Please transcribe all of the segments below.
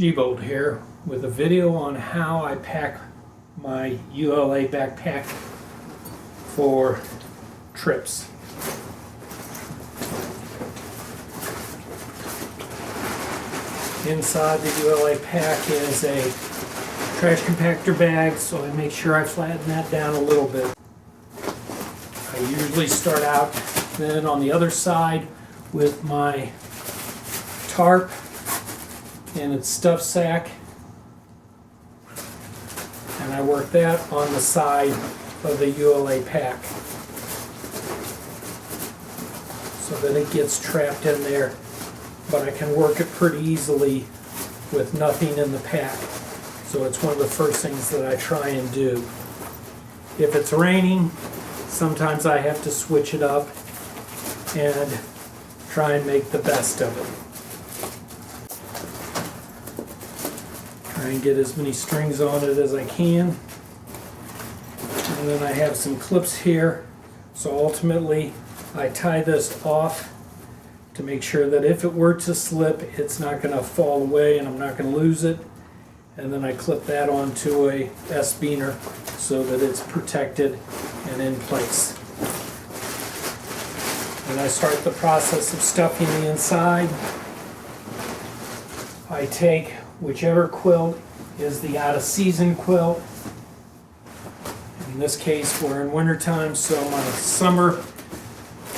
G-Bolt here with a video on how I pack my ULA backpack for trips. Inside the ULA pack is a trash compactor bag, so I make sure I flatten that down a little bit. I usually start out then on the other side with my tarp and its stuff sack, and I work that on the side of the ULA pack so that it gets trapped in there, but I can work it pretty easily with nothing in the pack. So it's one of the first things that I try and do. If it's raining, sometimes I have to switch it up and try and make the best of it. Try and get as many strings on it as I can. And then I have some clips here. So ultimately I tie this off to make sure that if it were to slip, it's not going to fall away and I'm not going to lose it. And then I clip that onto a S-beaner so that it's protected and in place. And I start the process of stuffing the inside. I take whichever quilt is the out-of-season quilt. In this case, we're in wintertime, so my summer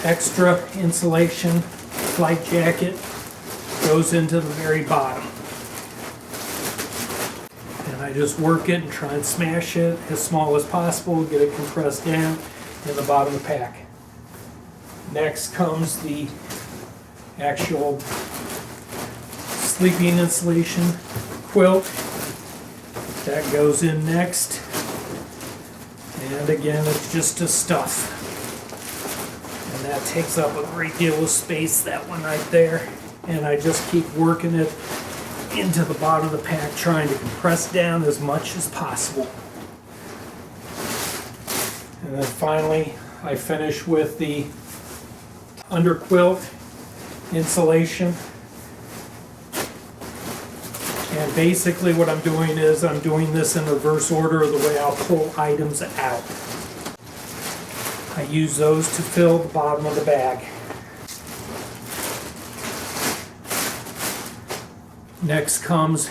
extra insulation flight jacket goes into the very bottom. And I just work it and try and smash it as small as possible, get it compressed down in the bottom of the pack. Next comes the actual sleeping insulation quilt. That goes in next. And again, it's just a stuff. And that takes up a great deal of space, that one right there. And I just keep working it into the bottom of the pack, trying to compress down as much as possible. And then finally, I finish with the under quilt insulation. And basically what I'm doing is I'm doing this in reverse order of the way I'll pull items out. I use those to fill the bottom of the bag. Next comes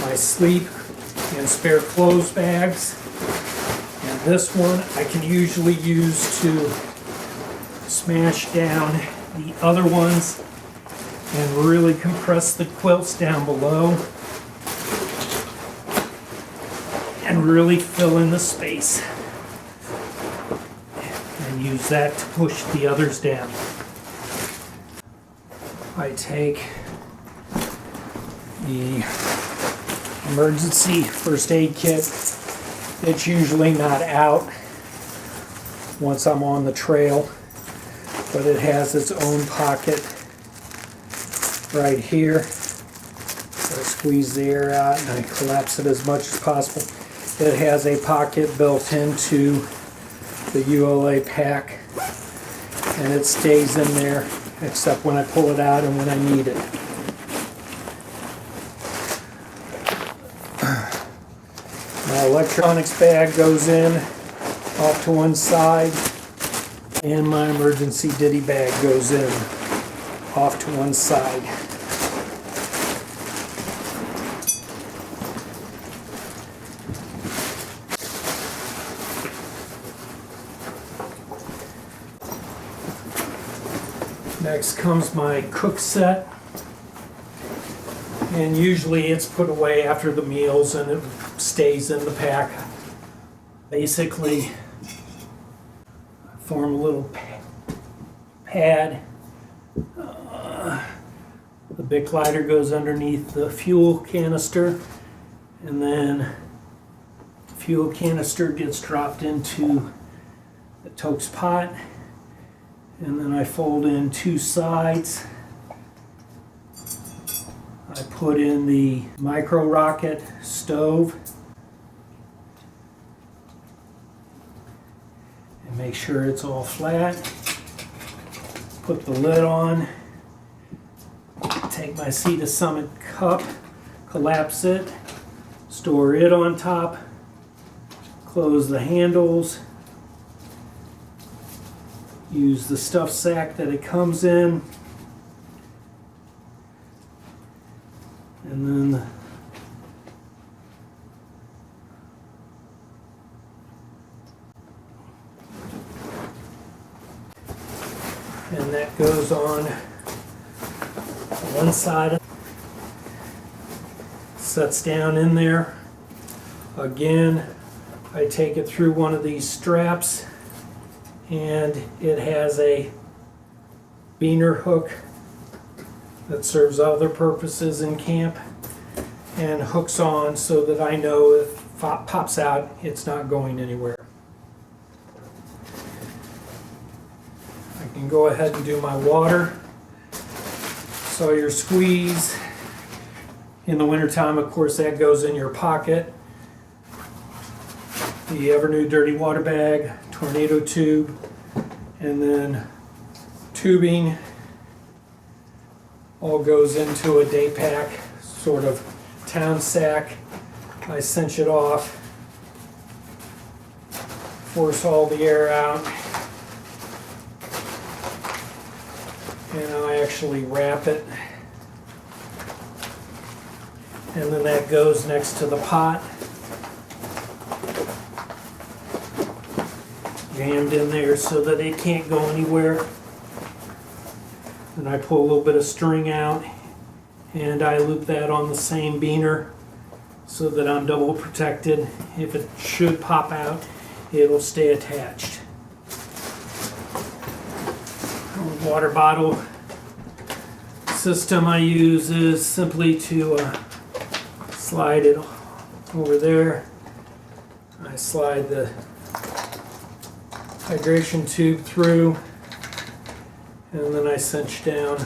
my sleep and spare clothes bags. And this one I can usually use to smash down the other ones and really compress the quilts down below and really fill in the space and use that to push the others down. I take the emergency first aid kit. It's usually not out once I'm on the trail, but it has its own pocket right here. So I squeeze the air out and I collapse it as much as possible. It has a pocket built into the ULA pack, and it stays in there except when I pull it out and when I need it. My electronics bag goes in off to one side, and my emergency ditty bag goes in off to one side. Next comes my cook set, and usually it's put away after the meals and it stays in the pack. Basically, form a little pad. The Bic lighter goes underneath the fuel canister, and then the fuel canister gets dropped into the Toke's pot, and then I fold in two sides. I put in the micro rocket stove and make sure it's all flat. Put the lid on. Take my Sea to Summit cup, collapse it, store it on top, close the handles, use the stuff sack that it comes in, and then that goes on one side, sets down in there. Again, I take it through one of these straps, and it has a beaner hook that serves other purposes in camp, and hooks on so that I know if it pops out, it's not going anywhere. I can go ahead and do my water. Sawyer squeeze. In the wintertime, of course, that goes in your pocket. The ever-new dirty water bag, tornado tube, and then tubing all goes into a day pack, sort of town sack. I cinch it off, force all the air out, and I actually wrap it, and then that goes next to the pot, jammed in there so that it can't go anywhere. And I pull a little bit of string out, and I loop that on the same beaner so that I'm double protected. If it should pop out, it'll stay attached. The water bottle system I use is simply to slide it over there. I slide the hydration tube through, and then I cinch down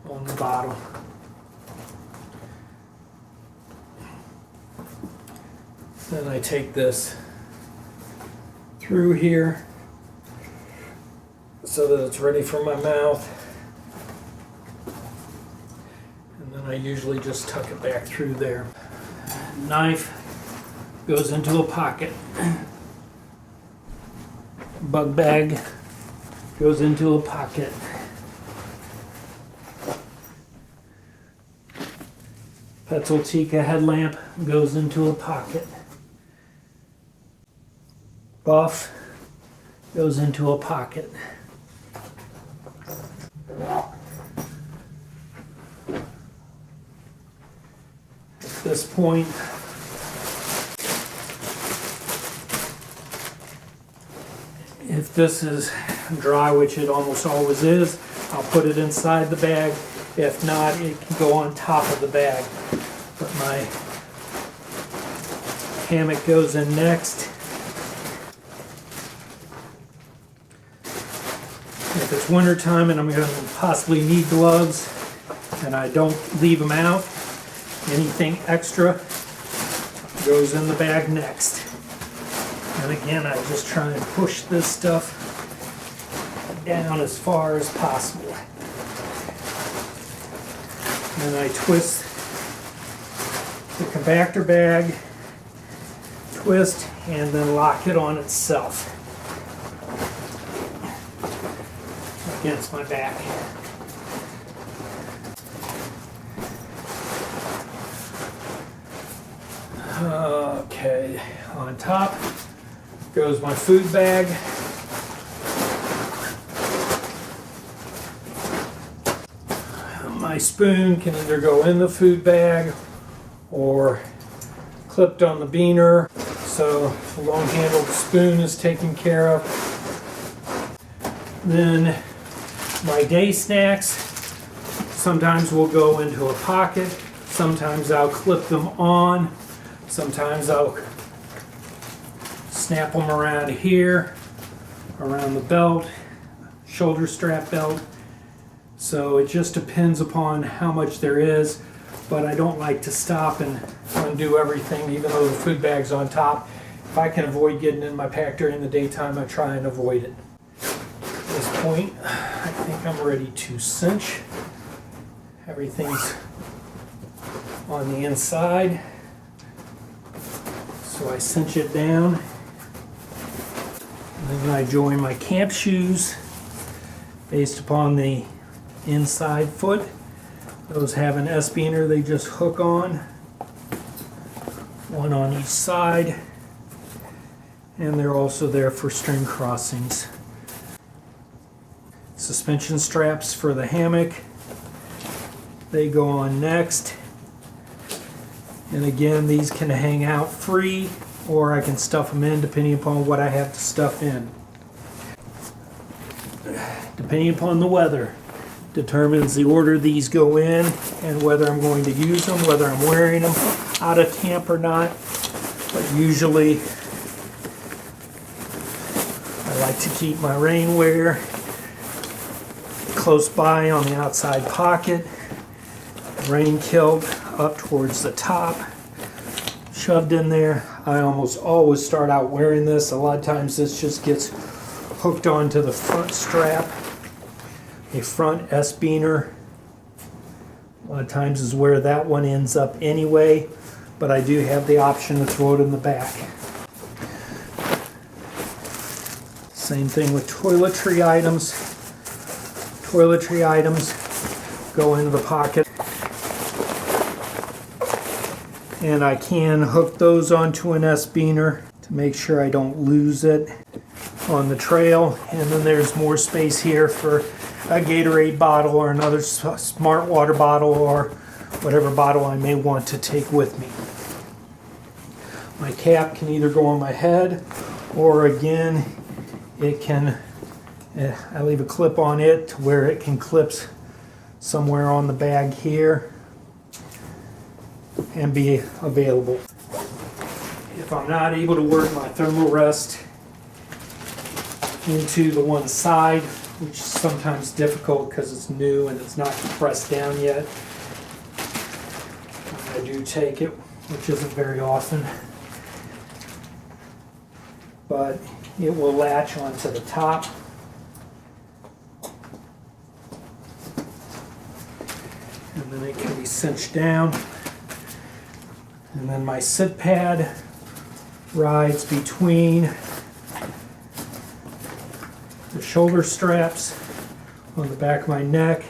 on the bottle. Then I take this through here so that it's ready for my mouth. And then I usually just tuck it back through there. Knife goes into a pocket. Bug bag goes into a pocket. Petzl headlamp goes into a pocket. Buff goes into a pocket. At this point, if this is dry, which it almost always is, I'll put it inside the bag. If not, it can go on top of the bag. But my hammock goes in next. If it's winter time and I'm going to possibly need gloves and I don't leave them out, anything extra goes in the bag next. And again, I just try and push this stuff down as far as possible. And I twist the compactor bag, twist, and then lock it on itself against my back. Okay, on top goes my food bag. My spoon can either go in the food bag or clipped on the beaner, so the long-handled spoon is taken care of. Then my day snacks sometimes will go into a pocket, sometimes I'll clip them on, sometimes I'll snap them around here, around the belt, shoulder strap belt. So it just depends upon how much there is, but I don't like to stop and undo everything even though the food bag's on top. If I can avoid getting in my pack during the daytime, I try and avoid it. At this point, I think I'm ready to cinch. Everything's on the inside. So I cinch it down. And then I join my camp shoes based upon the inside foot. Those have an S-beaner they just hook on. One on each side. And they're also there for string crossings. Suspension straps for the hammock. They go on next. And again, these can hang out free, or I can stuff them in depending upon what I have to stuff in. Depending upon the weather, determines the order these go in and whether I'm going to use them, whether I'm wearing them out of camp or not. But usually, I like to keep my rainwear close by on the outside pocket. Rain kilt up towards the top, shoved in there. I almost always start out wearing this. A lot of times this just gets hooked onto the front strap. A front S-beaner a lot of times is where that one ends up anyway, but I do have the option to throw it in the back. Same thing with toiletry items. Toiletry items go into the pocket. And I can hook those onto an S-beaner to make sure I don't lose it on the trail. And then there's more space here for a Gatorade bottle or another smart water bottle or whatever bottle I may want to take with me. My cap can either go on my head, or again, it can, I leave a clip on it to where it can clip somewhere on the bag here and be available. If I'm not able to work my thermal rest into the one side, which is sometimes difficult because it's new and it's not compressed down yet, I do take it, which isn't very often, but it will latch onto the top. And then it can be cinched down. And then my sit pad rides between the shoulder straps on the back of my neck.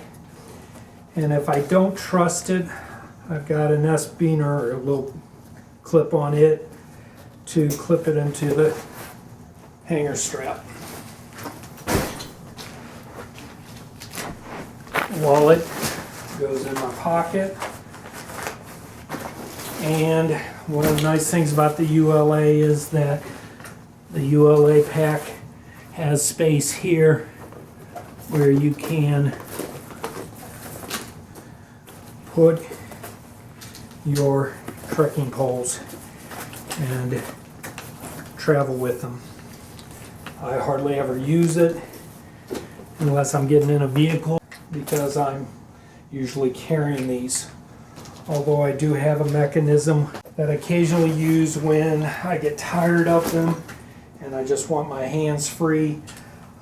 And if I don't trust it, I've got an S-beaner or a little clip on it to clip it into the hanger strap. Wallet goes in my pocket. And one of the nice things about the ULA is that the ULA pack has space here where you can put your trekking poles and travel with them. I hardly ever use it unless I'm getting in a vehicle because I'm usually carrying these. Although I do have a mechanism that I occasionally use when I get tired of them and I just want my hands free.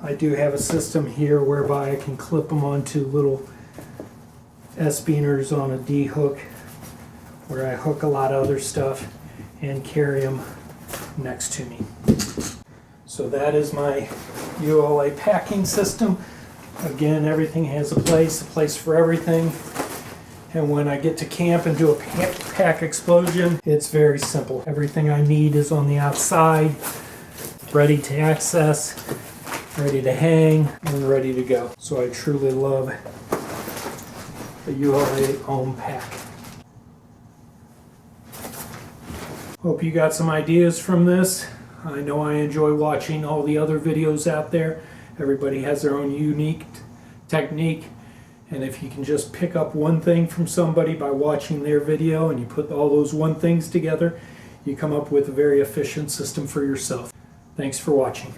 I do have a system here whereby I can clip them onto little S-beaners on a D-hook where I hook a lot of other stuff and carry them next to me. So that is my ULA packing system. Again, everything has a place for everything. And when I get to camp and do a pack explosion, it's very simple. Everything I need is on the outside, ready to access, ready to hang, and ready to go. So I truly love the ULA Ohm pack. Hope you got some ideas from this. I know I enjoy watching all the other videos out there. Everybody has their own unique technique. And if you can just pick up one thing from somebody by watching their video and you put all those one things together, you come up with a very efficient system for yourself. Thanks for watching.